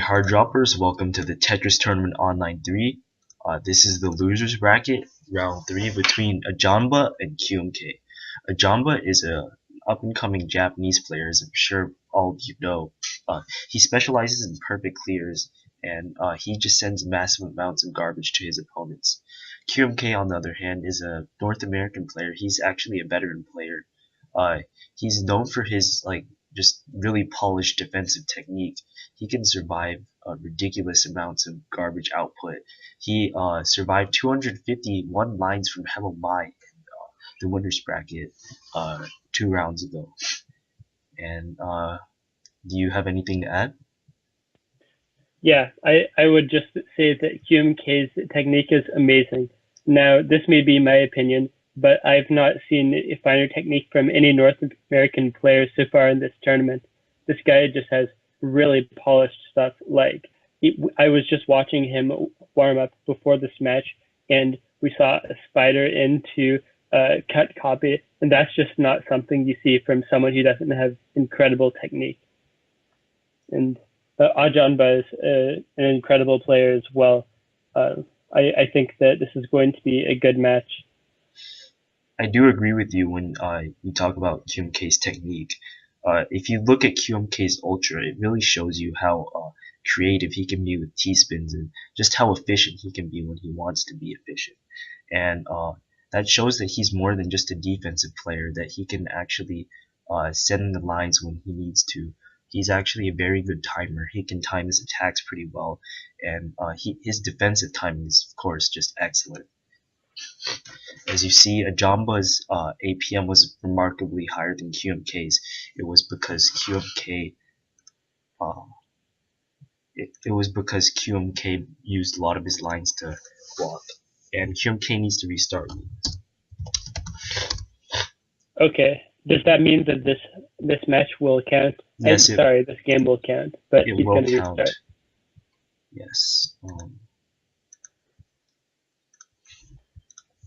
hard droppers, welcome to the Tetris Tournament Online 3. This is the losers bracket, round 3 between Ajanba and QMK. Ajanba is a up-and-coming Japanese player, as I'm sure all of you know. He specializes in perfect clears, and he just sends massive amounts of garbage to his opponents. QMK, on the other hand, is a North American player. He's actually a veteran player. He's known for his just really polished defensive technique. He can survive ridiculous amounts of garbage output. He survived 251 lines from Hello My in the winners bracket 2 rounds ago. And do you have anything to add? Yeah, I would just say that QMK's technique is amazing. Now, this may be my opinion, but I've not seen a finer technique from any North American players so far in this tournament. This guy just has really polished stuff. I was just watching him warm up before this match, and we saw a spider into cut copy, and that's just not something you see from someone who doesn't have incredible technique. And Ajanba is an incredible player as well. I think that this is going to be a good match. I do agree with you when you talk about QMK's technique. If you look at QMK's Ultra, it really shows you how creative he can be with T-spins and just how efficient he can be when he wants to be efficient. And that shows that he's more than just a defensive player, that he can actually send the lines when he needs to. He's actually a very good timer. He can time his attacks pretty well, and his defensive timing is, of course, just excellent. As you see, Ajanba's APM was remarkably higher than QMK's. It was because QMK used a lot of his lines to block, and QMK needs to restart. Okay. Does that mean that this match will count? Yes, this game will count, but he's going to restart. Yes.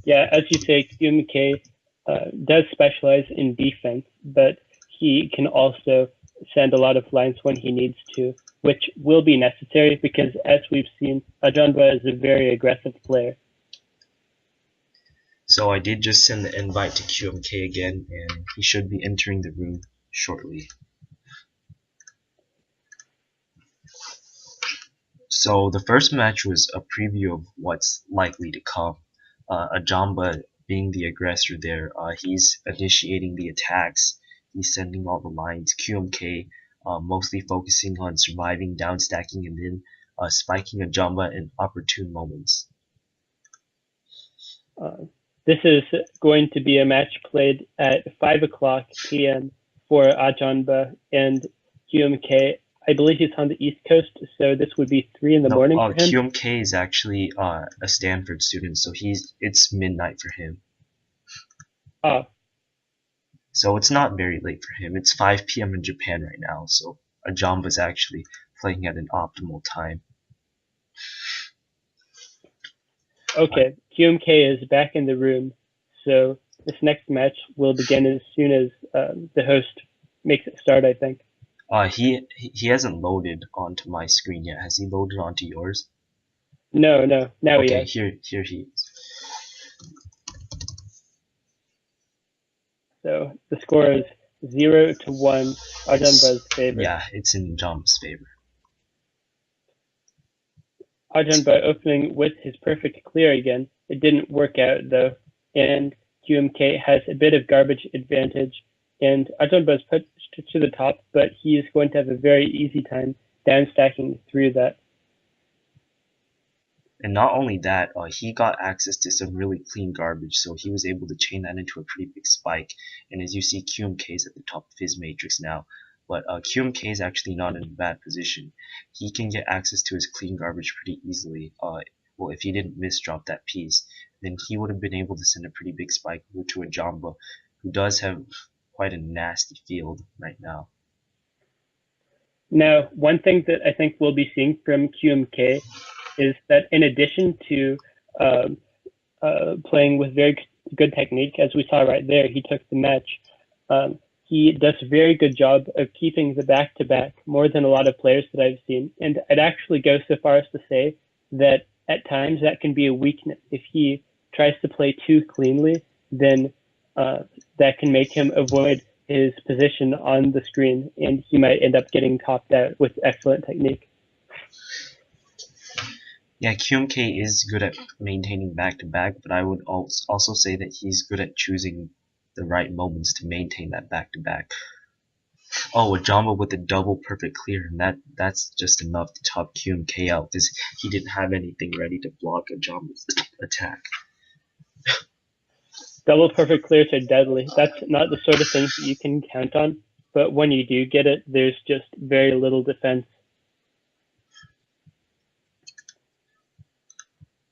Yeah, as you say, QMK does specialize in defense, but he can also send a lot of lines when he needs to, which will be necessary because, as we've seen, Ajanba is a very aggressive player. So I did just send the invite to QMK again, and he should be entering the room shortly. So the first match was a preview of what's likely to come. Ajanba, being the aggressor there, he's initiating the attacks, he's sending all the lines. QMK mostly focusing on surviving, down stacking, and then spiking Ajanba in opportune moments. This is going to be a match played at 5 o'clock p.m. for Ajanba and QMK. I believe he's on the East Coast, so this would be 3 in the morning for him. QMK is actually a Stanford student, so it's midnight for him. Oh. So it's not very late for him. It's 5 p.m. in Japan right now, so Ajanba's actually playing at an optimal time. Okay, QMK is back in the room, so this next match will begin as soon as the host makes it start, I think. He hasn't loaded onto my screen yet. Has he loaded onto yours? No, now he has. Okay, here he is. So the score is 0-1, Ajanba's favor. Yeah, it's in Ajanba's favor. Ajanba opening with his perfect clear again. It didn't work out though, and QMK has a bit of garbage advantage, and Ajanba is put to the top, but he is going to have a very easy time down stacking through that. And not only that, he got access to some really clean garbage, so he was able to chain that into a pretty big spike. And as you see, QMK is at the top of his matrix now. But QMK is actually not in a bad position. He can get access to his clean garbage pretty easily. Well, if he didn't misdrop that piece, then he would have been able to send a pretty big spike over to Ajanba, who does have quite a nasty field right now. Now, one thing that I think we'll be seeing from QMK is that in addition to playing with very good technique, as we saw right there, he took the match. he does a very good job of keeping the back-to-back more than a lot of players that I've seen. And I'd actually go so far as to say that at times that can be a weakness. If he tries to play too cleanly, then that can make him avoid his position on the screen, and he might end up getting topped out with excellent technique. Yeah, QMK is good at maintaining back-to-back, but I would also say that he's good at choosing the right moments to maintain that back-to-back. Oh, ajanba with a double perfect clear, and that's just enough to top QMK out because he didn't have anything ready to block ajanba's attack. Double perfect clears are deadly. That's not the sort of thing that you can count on, but when you do get it, there's just very little defense.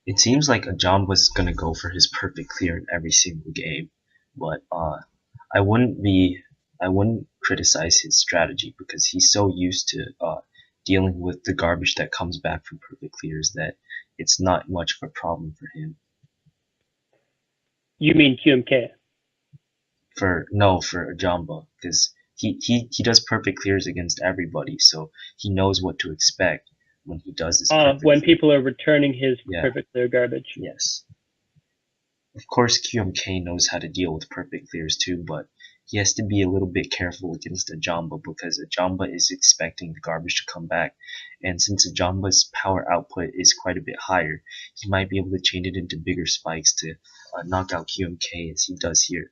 It seems like ajanba's gonna go for his perfect clear in every single game, but I wouldn't criticize his strategy because he's so used to dealing with the garbage that comes back from perfect clears that it's not much of a problem for him. You mean QMK? For ajanba, because he does perfect clears against everybody, so he knows what to expect when he does this. When people are returning his perfect clear garbage. Yes. Of course, QMK knows how to deal with perfect clears too, but he has to be a little bit careful against ajanba because ajanba is expecting the garbage to come back, and since ajanba's power output is quite a bit higher, he might be able to chain it into bigger spikes to knock out QMK as he does here.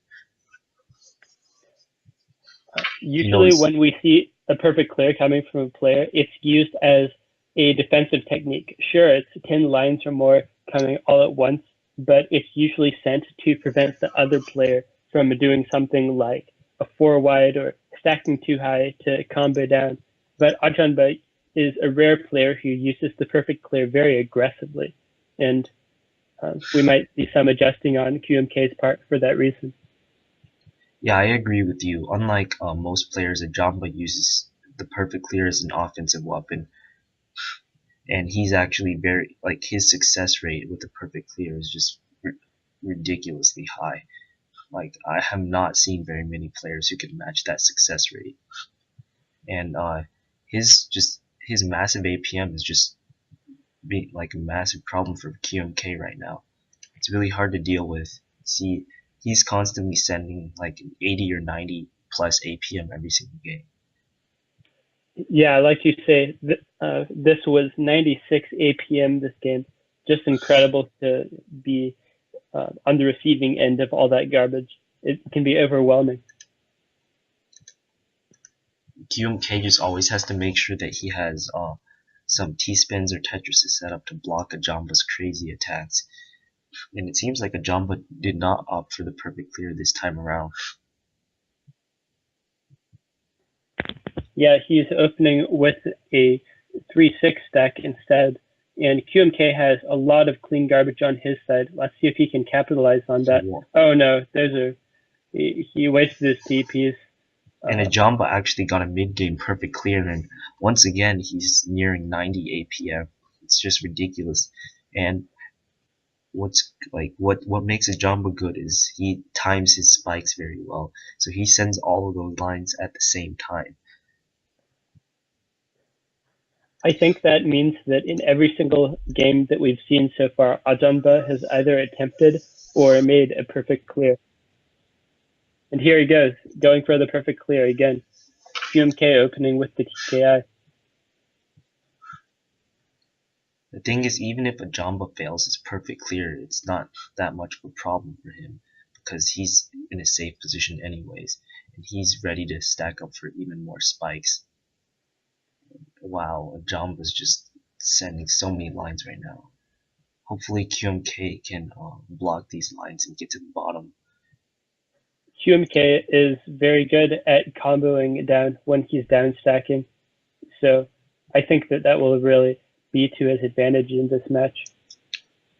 Usually when we see a perfect clear coming from a player, it's used as a defensive technique. Sure, it's 10 lines or more coming all at once, but it's usually sent to prevent the other player from doing something like a 4 wide or stacking too high to combo down. But ajanba is a rare player who uses the perfect clear very aggressively, and we might see some adjusting on QMK's part for that reason. Yeah, I agree with you. Unlike most players, ajanba uses the perfect clear as an offensive weapon, and he's actually very, like, his success rate with the perfect clear is just ridiculously high. Like, I have not seen very many players who can match that success rate, and his massive APM is just being like a massive problem for QMK right now. It's really hard to deal with. See, he's constantly sending like an 80 or 90 plus APM every single game. Yeah, like you say, this was 96 APM this game. Just incredible to be on the receiving end of all that garbage. It can be overwhelming. QMK just always has to make sure that he has some T-spins or Tetrises set up to block ajanba's crazy attacks. And it seems like ajanba did not opt for the perfect clear this time around. Yeah, he's opening with a 3-6 stack instead, and QMK has a lot of clean garbage on his side. Let's see if he can capitalize on that. Oh no, he wasted his TPs. And ajanba actually got a mid-game perfect clear, and once again he's nearing 90 APM. It's just ridiculous. And what makes ajanba good is he times his spikes very well, so he sends all of those lines at the same time. I think that means that in every single game that we've seen so far, ajanba has either attempted or made a perfect clear. And here he goes, going for the perfect clear again. QMK opening with the TKI. The thing is, even if ajanba fails his perfect clear, it's not that much of a problem for him because he's in a safe position anyways, and he's ready to stack up for even more spikes. Wow, ajanba's just sending so many lines right now. Hopefully QMK can block these lines and get to the bottom. QMK is very good at comboing down when he's down stacking, so I think that will really be to his advantage in this match.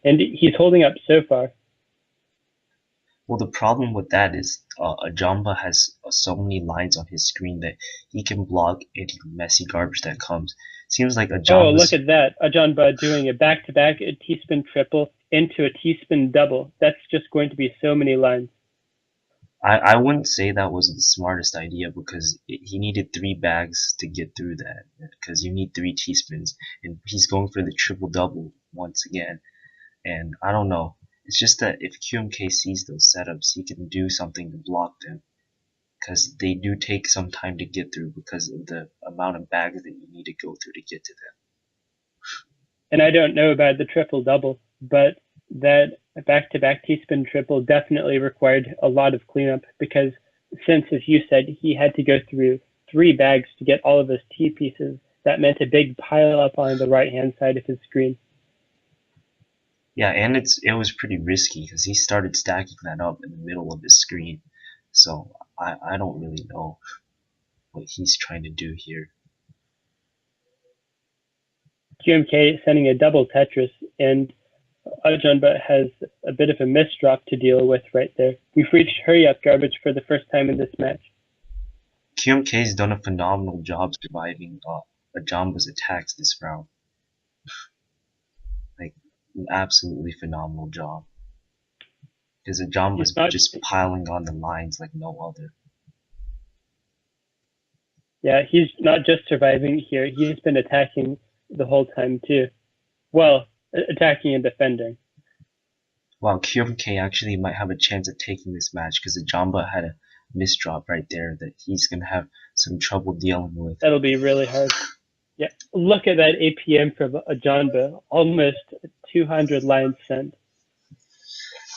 And he's holding up so far. Well, the problem with that is ajanba has so many lines on his screen that he can block any messy garbage that comes. Seems like ajanba. Oh, look at that. ajanba doing a back-to-back, a T-spin triple into a T-spin double. That's just going to be so many lines. I wouldn't say that was the smartest idea because he needed 3 bags to get through that because you need 3 teaspoons and he's going for the triple double once again. And I don't know. It's just that if QMK sees those setups, he can do something to block them because they do take some time to get through because of the amount of bags that you need to go through to get to them. And I don't know about the triple double, but that back-to-back teaspoon triple definitely required a lot of cleanup because since, as you said, he had to go through 3 bags to get all of his T pieces, that meant a big pile up on the right-hand side of his screen. Yeah, and it was pretty risky because he started stacking that up in the middle of his screen. So I don't really know what he's trying to do here. QMK sending a double Tetris, and ajanba has a bit of a misdrop to deal with right there. We've reached hurry-up garbage for the first time in this match. QMK's done a phenomenal job surviving ajanba's attacks this round. Like, an absolutely phenomenal job. Because ajanba's just piling on the lines like no other. Yeah, he's not just surviving here, he's been attacking the whole time too. Well, attacking and defending. While QMK actually might have a chance of taking this match because ajanba had a misdrop right there that he's going to have some trouble dealing with. That'll be really hard. Yeah, look at that APM from ajanba, almost 200 lines sent.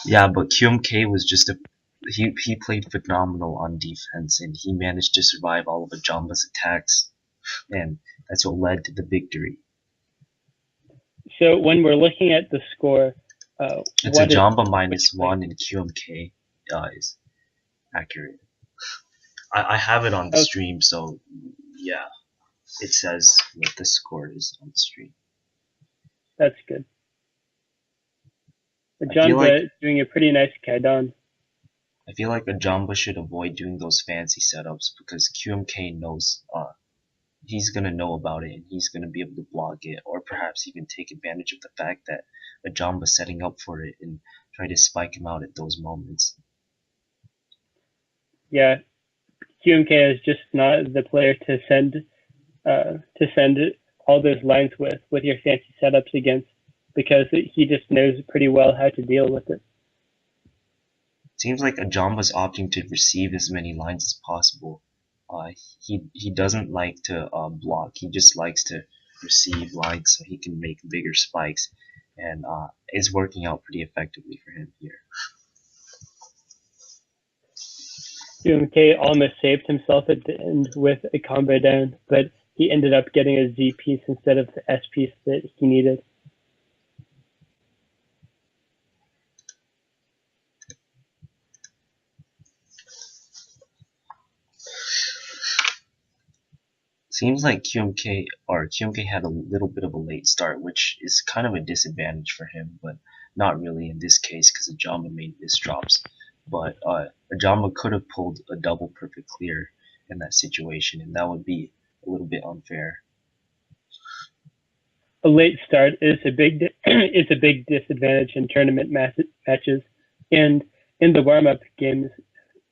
Yeah, but QMK was just he played phenomenal on defense and he managed to survive all of ajanba's attacks, and that's what led to the victory. So when we're looking at the score, it's ajanba -1 and QMK is accurate. I have it on the stream, so yeah, it says what the score is on the stream. That's good. ajanba is doing a pretty nice kaidan. I feel like ajanba should avoid doing those fancy setups because QMK knows he's gonna know about it and he's gonna be able to block it, or perhaps even take advantage of the fact that ajanba's setting up for it and try to spike him out at those moments. Yeah, QMK is just not the player to send all those lines with your fancy setups against, because he just knows pretty well how to deal with it. Seems like ajanba's opting to receive as many lines as possible. He doesn't like to block. He just likes to receive lines so he can make bigger spikes, and it's working out pretty effectively for him here. QMK almost saved himself at the end with a combo down, but he ended up getting a Z piece instead of the S piece that he needed. Seems like QMK had a little bit of a late start, which is kind of a disadvantage for him, but not really in this case because ajanba made misdrops. But ajanba could have pulled a double perfect clear in that situation, and that would be a little bit unfair. A late start is a big disadvantage in tournament matches, and in the warm-up games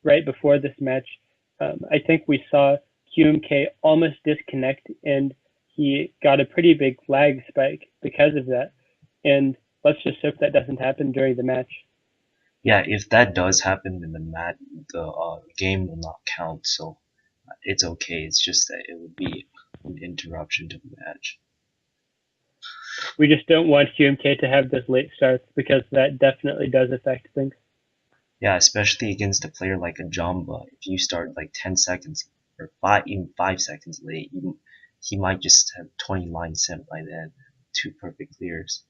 right before this match, I think we saw QMK almost disconnect, and he got a pretty big flag spike because of that. And let's just hope that doesn't happen during the match. Yeah, if that does happen, then the game will not count, so it's okay. It's just that it would be an interruption to the match. We just don't want QMK to have those late starts because that definitely does affect things. Yeah, especially against a player like ajanba. If you start like 10 seconds or even 5 seconds late, he might just have 20 lines sent by then. 2 perfect clears.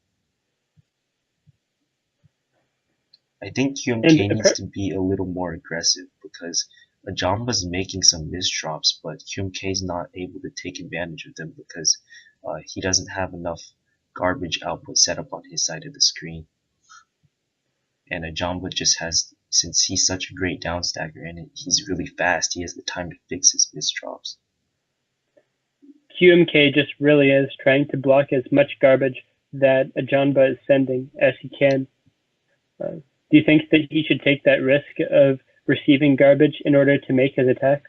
I think QMK needs to be a little more aggressive because ajanba's making some misdrops, but QMK's not able to take advantage of them because he doesn't have enough garbage output set up on his side of the screen. And ajanba just has, since he's such a great downstacker and he's really fast, he has the time to fix his misdrops. QMK just really is trying to block as much garbage that ajanba is sending as he can. Do you think that he should take that risk of receiving garbage in order to make his attack?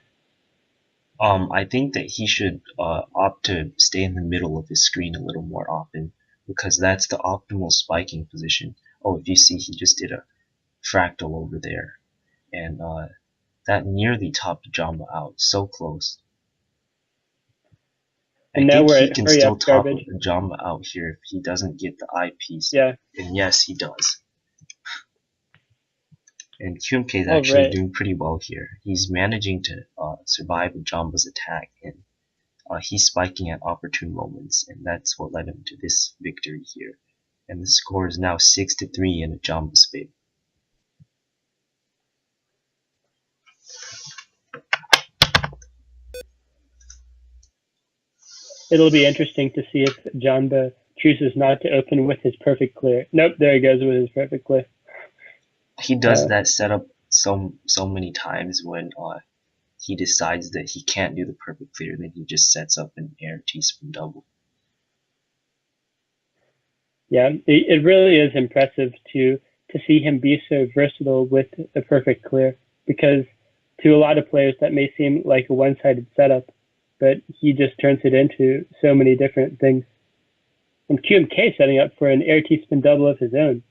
I think that he should opt to stay in the middle of his screen a little more often because that's the optimal spiking position. Oh, if you see, he just did a fractal over there, and that nearly topped Jamba out. So close. I And now think we're he at can hurry still up top garbage. Jamba out here if he doesn't get the eyepiece. Yeah. And yes, he does. And QMK is All actually right. doing pretty well here. He's managing to survive Jamba's attack, and he's spiking at opportune moments, and that's what led him to this victory here. And the score is now 6-3 in Jamba's favor. It'll be interesting to see if Jamba chooses not to open with his perfect clear. Nope, there he goes with his perfect clear. He does that setup so many times when he decides that he can't do the perfect clear, then he just sets up an air T-spin double. Yeah, it really is impressive to see him be so versatile with a perfect clear, because to a lot of players that may seem like a one-sided setup, but he just turns it into so many different things. And QMK setting up for an air T-spin double of his own.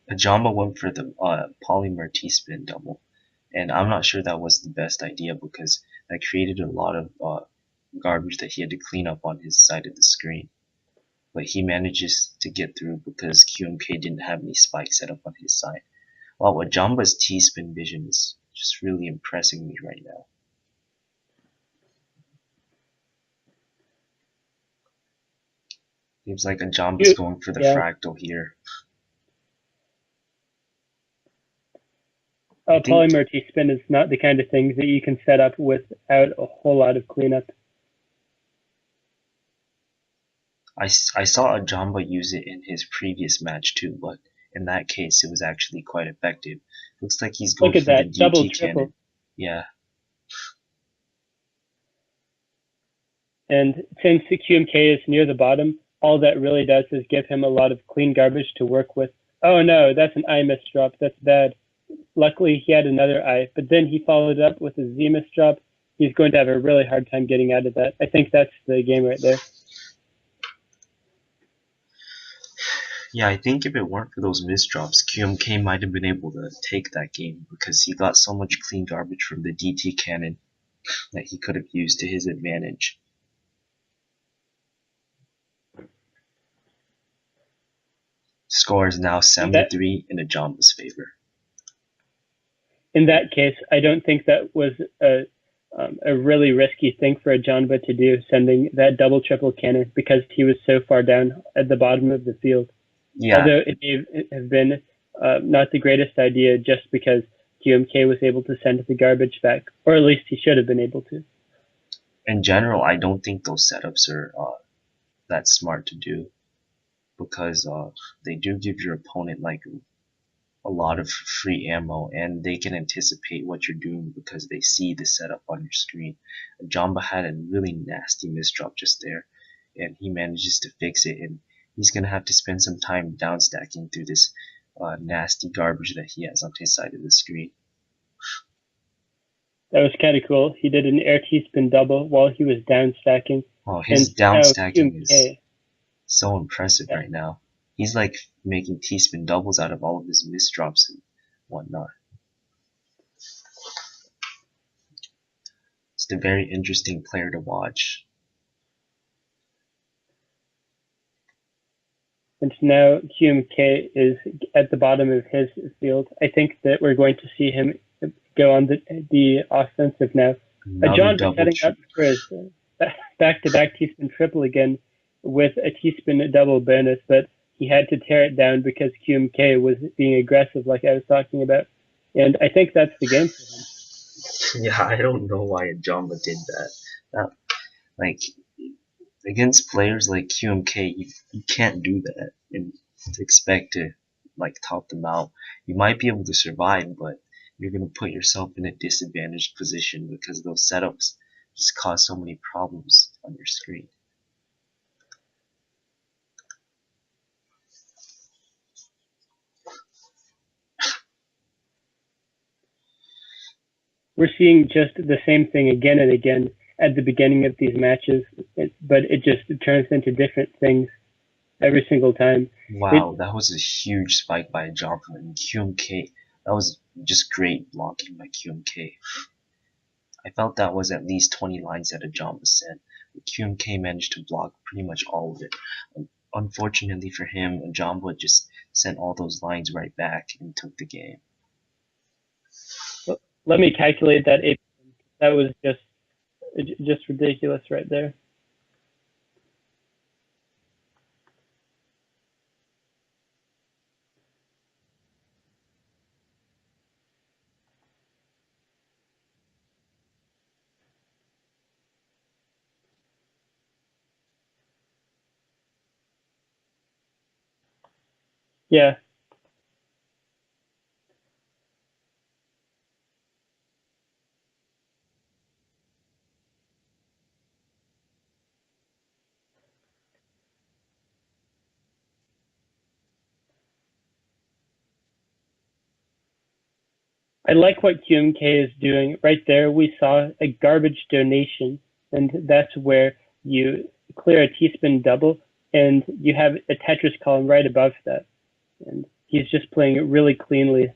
Ajamba went for the polymer T-spin double, and I'm not sure that was the best idea because that created a lot of garbage that he had to clean up on his side of the screen. But he manages to get through because QMK didn't have any spikes set up on his side. Wow, Ajamba's T-spin vision is just really impressing me right now. Seems like Ajamba's going for the fractal here. Polymer T-spin is not the kind of thing that you can set up without a whole lot of cleanup. I saw Ajamba use it in his previous match too, but in that case it was actually quite effective. Looks like he's going for the DT double cannon. triple. Yeah. And since the QMK is near the bottom, all that really does is give him a lot of clean garbage to work with. Oh no, that's an I misdrop. That's bad. Luckily, he had another I, but then he followed up with a Z misdrop. He's going to have a really hard time getting out of that. I think that's the game right there. Yeah, I think if it weren't for those misdrops, QMK might have been able to take that game because he got so much clean garbage from the DT cannon that he could have used to his advantage. Score is now 7-3 in Ajamba's favor. In that case, I don't think that was a really risky thing for Ajanba to do, sending that double triple cannon, because he was so far down at the bottom of the field. Yeah. Although it may have been not the greatest idea, just because QMK was able to send the garbage back, or at least he should have been able to. In general, I don't think those setups are that smart to do, because they do give your opponent like a lot of free ammo, and they can anticipate what you're doing because they see the setup on your screen. Jamba had a really nasty misdrop just there, and he manages to fix it, and he's gonna have to spend some time down stacking through this nasty garbage that he has on his side of the screen. That was kind of cool. He did an air T-spin double while he was down stacking. Oh, his down stacking QMK, is so impressive right now. He's like making T-spin doubles out of all of his misdrops and whatnot. It's a very interesting player to watch. And now QMK is at the bottom of his field. I think that we're going to see him go on the offensive now. John is setting up for his back-to-back T-spin triple again with a T-spin double bonus, but he had to tear it down because QMK was being aggressive, like I was talking about. And I think that's the game for him. Yeah, I don't know why Ajamba did that. Like, against players like QMK, you can't do that and expect to like top them out. You might be able to survive, but you're gonna put yourself in a disadvantaged position because those setups just cause so many problems on your screen. we're seeing just the same thing again and again at the beginning of these matches, but it turns into different things every single time. Wow, It that was a huge spike by Ajanba and QMK. That was just great blocking by QMK. I felt that was at least 20 lines that Ajanba sent, but QMK managed to block pretty much all of it. Unfortunately for him, Ajanba just sent all those lines right back and took the game. Let me calculate that. That was just ridiculous right there. Yeah, I like what QMK is doing. Right there, we saw a garbage donation, and that's where you clear a T-spin double, and you have a Tetris column right above that. And he's just playing it really cleanly.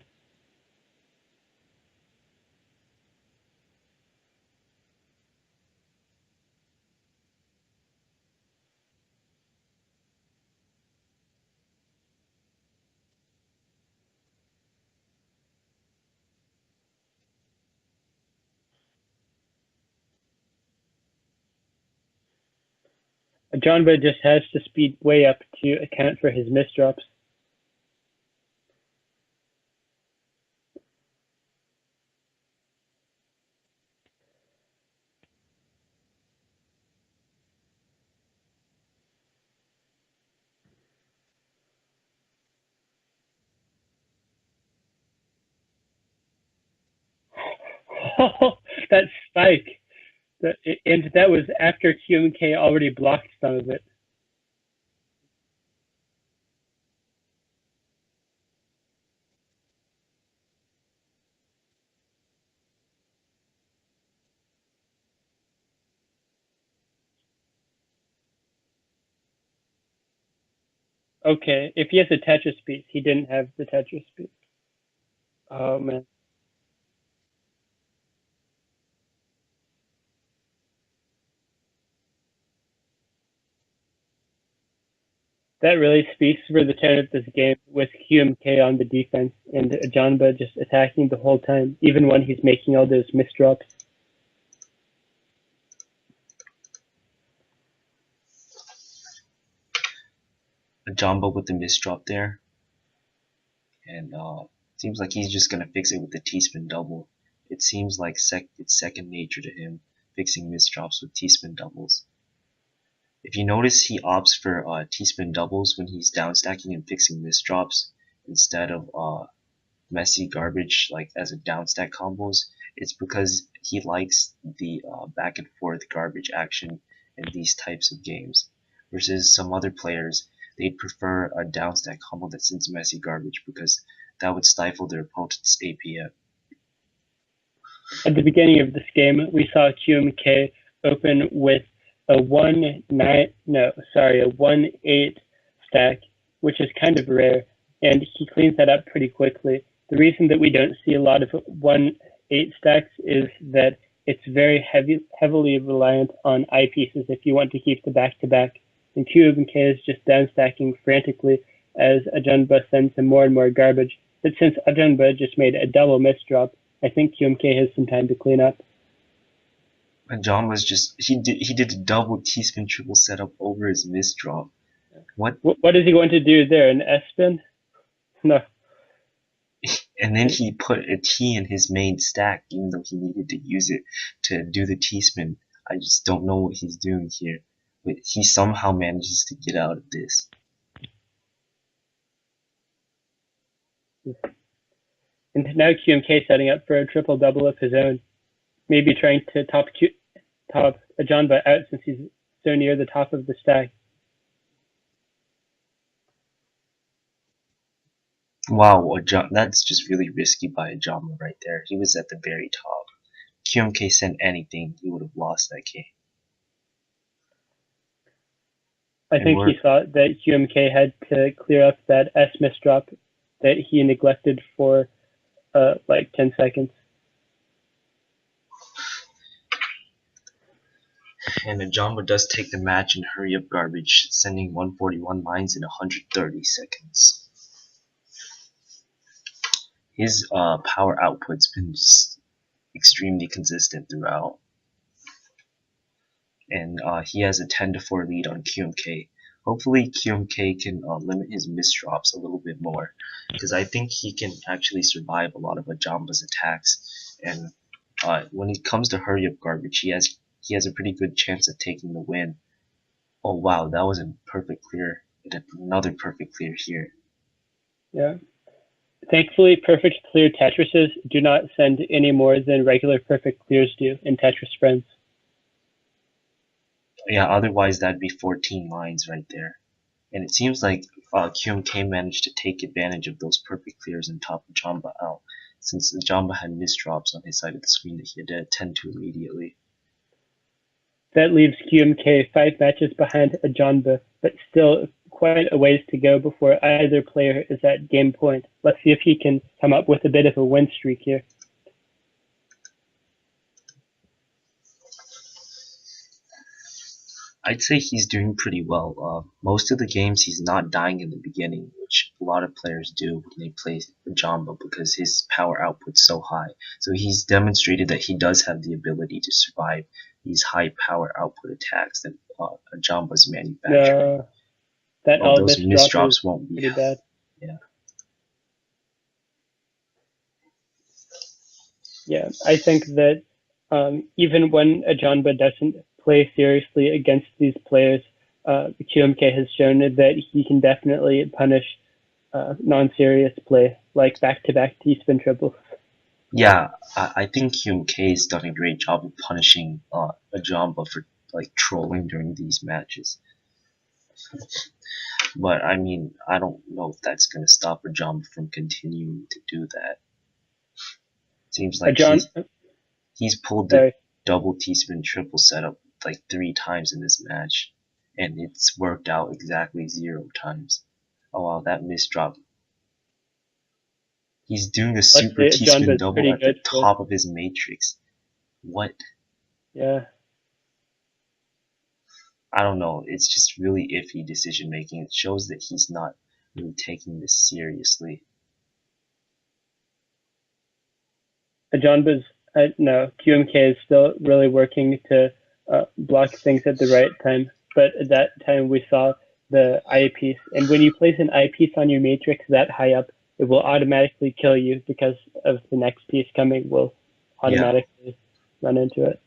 Ajanba just has to speed way up to account for his misdrops. That spike. And that was after QMK already blocked some of it. Okay, if he has a Tetris piece, he didn't have the Tetris piece. Oh man, that really speaks for the tone of this game with QMK on the defense and Ajanba just attacking the whole time, even when he's making all those misdrops. Ajanba with the misdrop there, and seems like he's just gonna fix it with the T-spin double. It seems like it's second nature to him, fixing misdrops with T-spin doubles. If you notice, he opts for T-spin doubles when he's downstacking and fixing misdrops instead of messy garbage like as a downstack combos. It's because he likes the back and forth garbage action in these types of games, versus some other players, they'd prefer a downstack combo that sends messy garbage because that would stifle their opponent's APM. At the beginning of this game, we saw QMK open with a 1-8 stack, which is kind of rare, and he cleans that up pretty quickly. The reason that we don't see a lot of 1-8 stacks is that it's very heavily reliant on eye pieces if you want to keep the back-to-back, and QMK is just downstacking frantically as Ajanba sends him more and more garbage. But since Ajanba just made a double misdrop, I think QMK has some time to clean up. And John was just he did a double T-spin triple setup over his misdraw. What? What is he going to do there? An S spin? No. And then he put a T in his main stack, even though he needed to use it to do the T-spin. I just don't know what he's doing here, but he somehow manages to get out of this. And now QMK setting up for a triple double of his own. Maybe trying to top Ajanba out since he's so near the top of the stack. Wow, that's just really risky by Ajama right there. He was at the very top. QMK sent anything, he would have lost that game. I think he thought that QMK had to clear up that S misdrop that he neglected for like 10 seconds. And ajanba does take the match in hurry-up garbage, sending 141 lines in 130 seconds. His power output's been extremely consistent throughout. And he has a 10-4 lead on QMK. Hopefully QMK can limit his misdrops a little bit more, because I think he can actually survive a lot of ajanba's attacks. And when it comes to hurry-up garbage, he has a pretty good chance of taking the win. Oh wow, that was a perfect clear. Another perfect clear here. Yeah. Thankfully, perfect clear Tetrises do not send any more than regular perfect clears do in TetrisFriends. Yeah, otherwise that'd be 14 lines right there. And it seems like QMK managed to take advantage of those perfect clears and top ajanba out, since ajanba had misdrops on his side of the screen that he had to attend to immediately. That leaves QMK 5 matches behind ajanba, but still quite a ways to go before either player is at game point. Let's see if he can come up with a bit of a win streak here. I'd say he's doing pretty well. Most of the games he's not dying in the beginning, which a lot of players do when they play ajanba because his power output's so high. So he's demonstrated that he does have the ability to survive these high power output attacks that ajanba's manufacturing. That those misdrops won't be pretty bad. Yeah. Yeah, I think that even when ajanba doesn't play seriously against these players, QMK has shown that he can definitely punish non-serious play, like back-to-back T-spin triples. Yeah, I think QMK has done a great job of punishing ajanba for like trolling during these matches. But I mean, I don't know if that's gonna stop ajanba from continuing to do that. Seems like he's pulled the double T-spin triple setup like 3 times in this match, and it's worked out exactly 0 times. Oh wow, that misdrop. He's doing a super T-spin double at the top of his matrix. What? Yeah. I don't know. It's just really iffy decision making. It shows that he's not really taking this seriously. ajanba's no, QMK is still really working to block things at the right time. But at that time we saw the eyepiece, and when you place an eyepiece on your matrix that high up, it will automatically kill you because of the next piece coming will automatically run into it.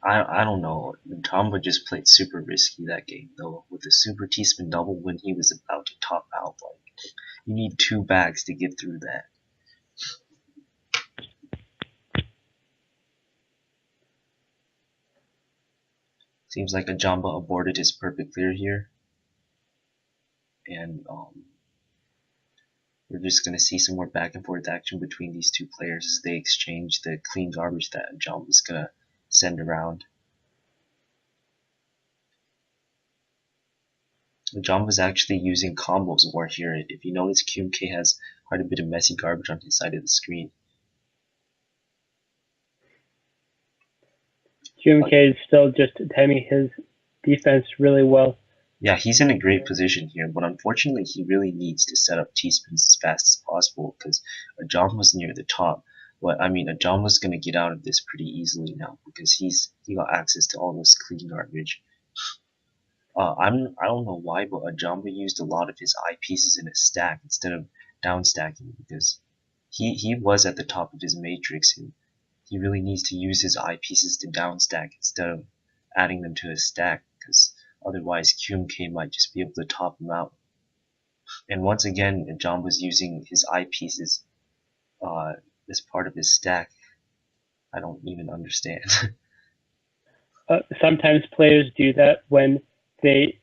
I don't know. ajanba just played super risky that game though, with the super T-spin double when he was about to top out. Like, you need 2 bags to get through that. Seems like ajanba aborted his perfect clear here. And we're just going to see some more back and forth action between these 2 players as they exchange the clean garbage that ajanba is going to send around. ajanba is actually using combos more here. If you notice, QMK has quite a bit of messy garbage on his side of the screen. QMK is still just timing his defense really well. Yeah, he's in a great position here, but unfortunately he really needs to set up T-spins as fast as possible because ajanba's near the top. But I mean, ajanba's going to get out of this pretty easily now because he got access to all this clean garbage. I don't know why, but ajanba used a lot of his eyepieces in a stack instead of down stacking, because he was at the top of his matrix and he really needs to use his eyepieces to down stack instead of adding them to his stack, because otherwise QMK might just be able to top him out. And once again, ajanba's using his eyepieces as part of his stack. I don't even understand. Sometimes players do that when they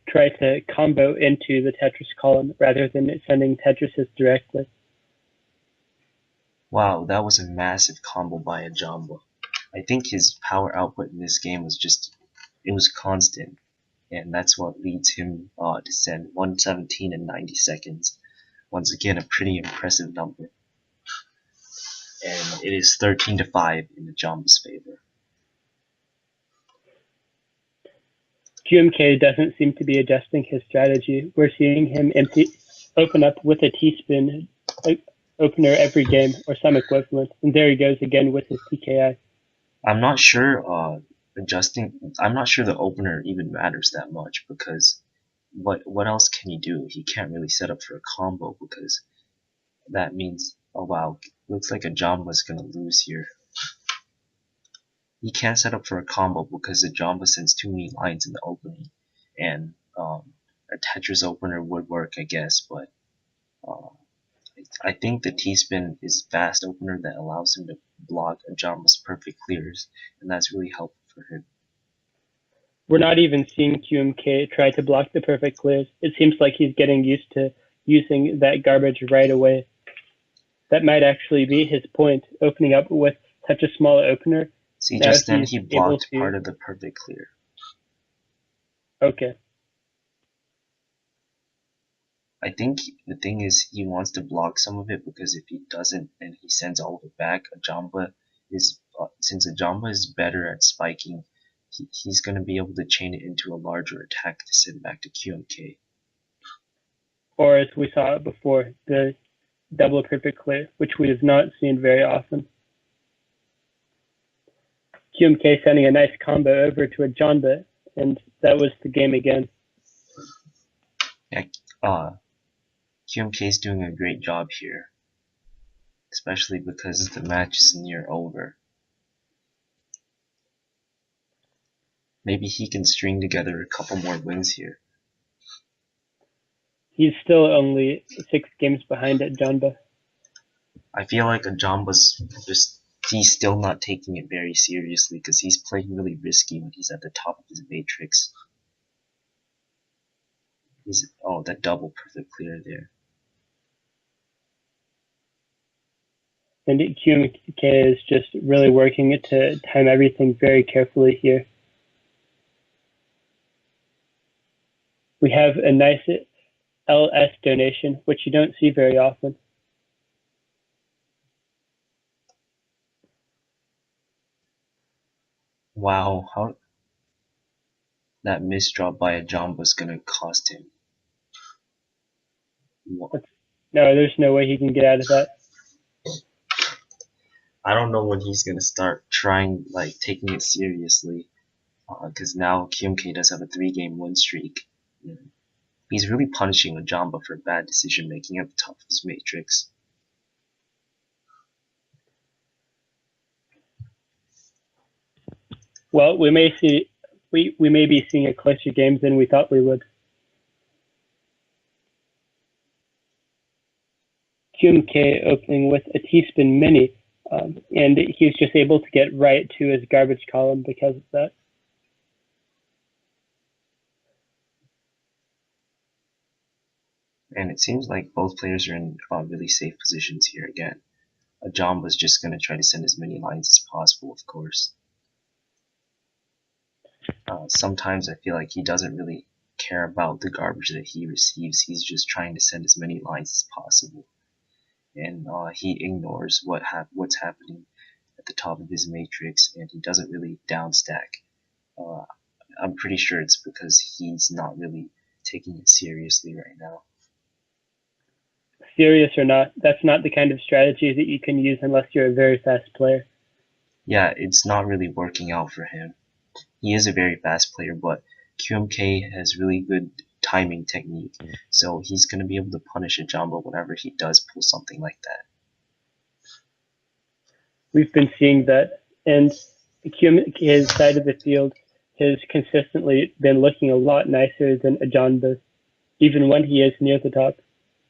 try to combo into the Tetris column rather than sending Tetrises directly. Wow, that was a massive combo by ajanba. I think his power output in this game was it was constant, and that's what leads him to send 117 in 90 seconds. Once again, a pretty impressive number. And it is 13-5 in Ajamba's favor. QMK doesn't seem to be adjusting his strategy. We're seeing him open up with a T-spin opener every game, or some equivalent, and there he goes again with his TKI. I'm not sure I'm not sure the opener even matters that much, because what else can he do? He can't really set up for a combo, because that means, oh wow, looks like Ajamba's gonna lose here. He can't set up for a combo because Ajamba sends too many lines in the opening, and a Tetris opener would work, I guess, but I think the T-spin is fast opener that allows him to block Ajamba's perfect clears, and that's really helpful for him. We're not even seeing QMK try to block the perfect clears. It seems like he's getting used to using that garbage right away. That might actually be his point, opening up with such a small opener. See, just then he blocked part of the perfect clear. Okay. I think the thing is he wants to block some of it, because if he doesn't and he sends all of it back, since Ajamba is better at spiking, he's going to be able to chain it into a larger attack to send back to QMK. Or as we saw before, the double perfect clear, which we have not seen very often. QMK sending a nice combo over to Ajamba, and that was the game again. Yeah, QMK is doing a great job here, especially because the match is near over. Maybe he can string together a couple more wins here. He's still only 6 games behind Ajamba. I feel like he's still not taking it very seriously, because he's playing really risky when he's at the top of his matrix. That double perfect clear there. And QMK is just really working to time everything very carefully here. We have a nice LS donation, which you don't see very often. Wow, how that misdrop by Ajamba is gonna cost him. No, there's no way he can get out of that. I don't know when he's gonna start trying, taking it seriously, because now QMK does have a 3-game win streak. He's really punishing Ajamba for bad decision making at the top of his matrix. Well, we may be seeing a closer game than we thought we would. QMK opening with a T-spin mini, and he's just able to get right to his garbage column because of that. And it seems like both players are in really safe positions here again. Ajamba's just going to try to send as many lines as possible, of course. Sometimes I feel like he doesn't really care about the garbage that he receives. He's just trying to send as many lines as possible. And he ignores what's happening at the top of his matrix, and he doesn't really downstack. I'm pretty sure it's because he's not really taking it seriously right now. Serious or not, that's not the kind of strategy that you can use unless you're a very fast player. Yeah, it's not really working out for him. He is a very fast player, but QMK has really good timing technique, so he's going to be able to punish Ajamba whenever he does pull something like that. We've been seeing that, and QMK's side of the field has consistently been looking a lot nicer than Ajanba's, even when he is near the top.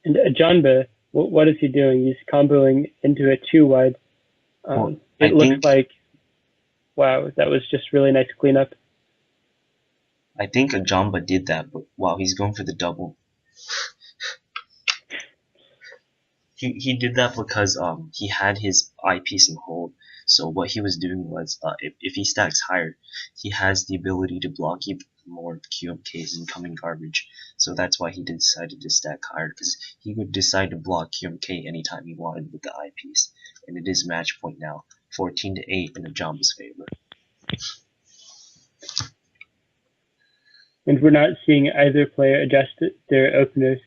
And Ajanba, what is he doing? He's comboing into a 2-wide. It looks like, wow, that was just really nice cleanup. I think Ajamba did that, but wow, he's going for the double. He did that because he had his eyepiece in hold, So what he was doing was, if he stacks higher, he has the ability to block even more of QMK's incoming garbage. So that's why he decided to stack higher, because he would decide to block QMK anytime he wanted with the eyepiece. And it is match point now, 14-8 in ajanba's favor. And we're not seeing either player adjust their openers.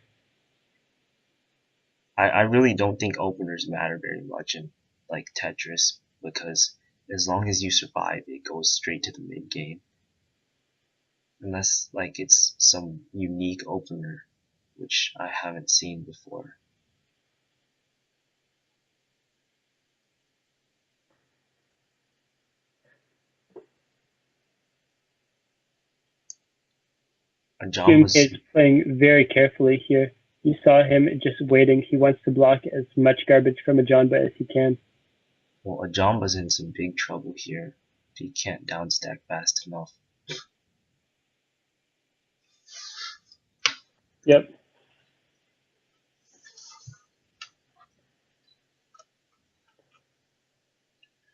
I really don't think openers matter very much in like Tetris, because as long as you survive, it goes straight to the mid game. Unless like it's some unique opener, which I haven't seen before. QMK Ajanba's is playing very carefully here. You saw him just waiting. He wants to block as much garbage from ajanba as he can. well, Ajanba's in some big trouble here if he can't downstack fast enough. Yep.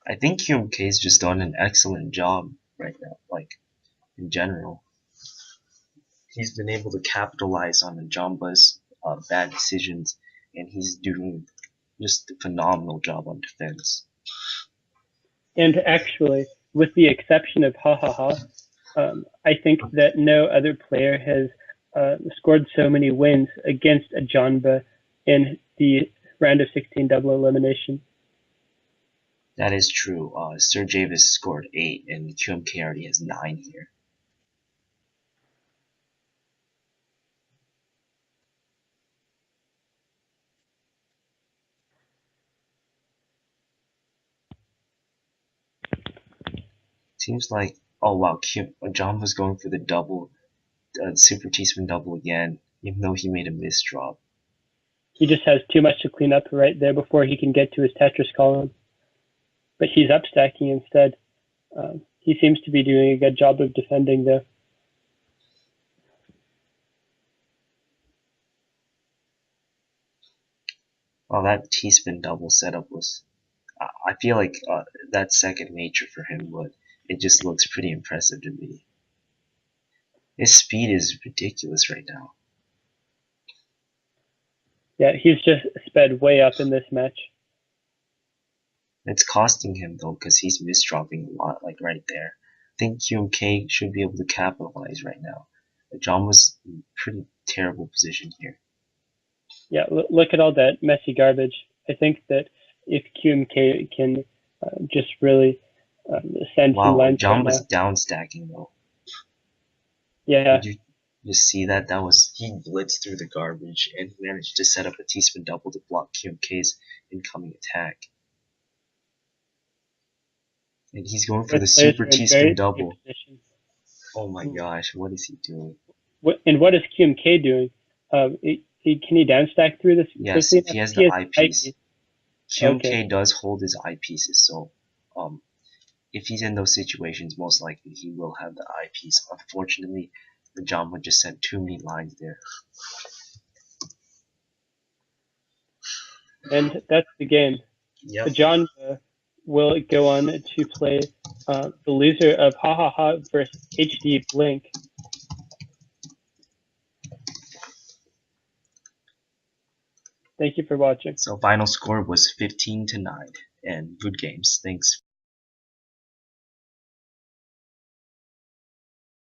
I think QMK's just done an excellent job right now, like in general. He's been able to capitalize on Ajanba's bad decisions, and he's doing just a phenomenal job on defense. And actually, with the exception of Ha Ha Ha, I think that no other player has scored so many wins against ajanba in the round of 16 double elimination. That is true. Sir Javis scored 8, and QMK already has 9 here. Seems like, oh wow, John was going for the double, super T-spin double again, even though he made a miss drop. He just has too much to clean up right there before he can get to his Tetris column. But he's upstacking instead. He seems to be doing a good job of defending though. Oh, that T-spin double setup was, I feel like that's second nature for him, but it just looks pretty impressive to me. His speed is ridiculous right now. Yeah, he's just sped way up in this match. It's costing him though, because he's misdropping a lot, like right there. I think QMK should be able to capitalize right now. John was in a pretty terrible position here. Yeah, look at all that messy garbage. I think that if QMK can just really send some Wow, lines right John now. was down stacking though. Yeah. Did you just see that? That was, he blitzed through the garbage and he managed to set up a T-spin double to block QMK's incoming attack. And he's going for the super T-spin double. Oh my gosh, what is he doing? What is QMK doing? Can he downstack through this Yes, quickly? if he has the eyepiece. QMK Okay. does hold his eyepieces, so if he's in those situations, most likely he will have the eyepiece. Unfortunately, the Jamba just sent too many lines there. And that's the game. Yep. The John will go on to play the loser of Ha Ha Ha versus HD Blink. Thank you for watching. So final score was 15-9, and good games. Thanks.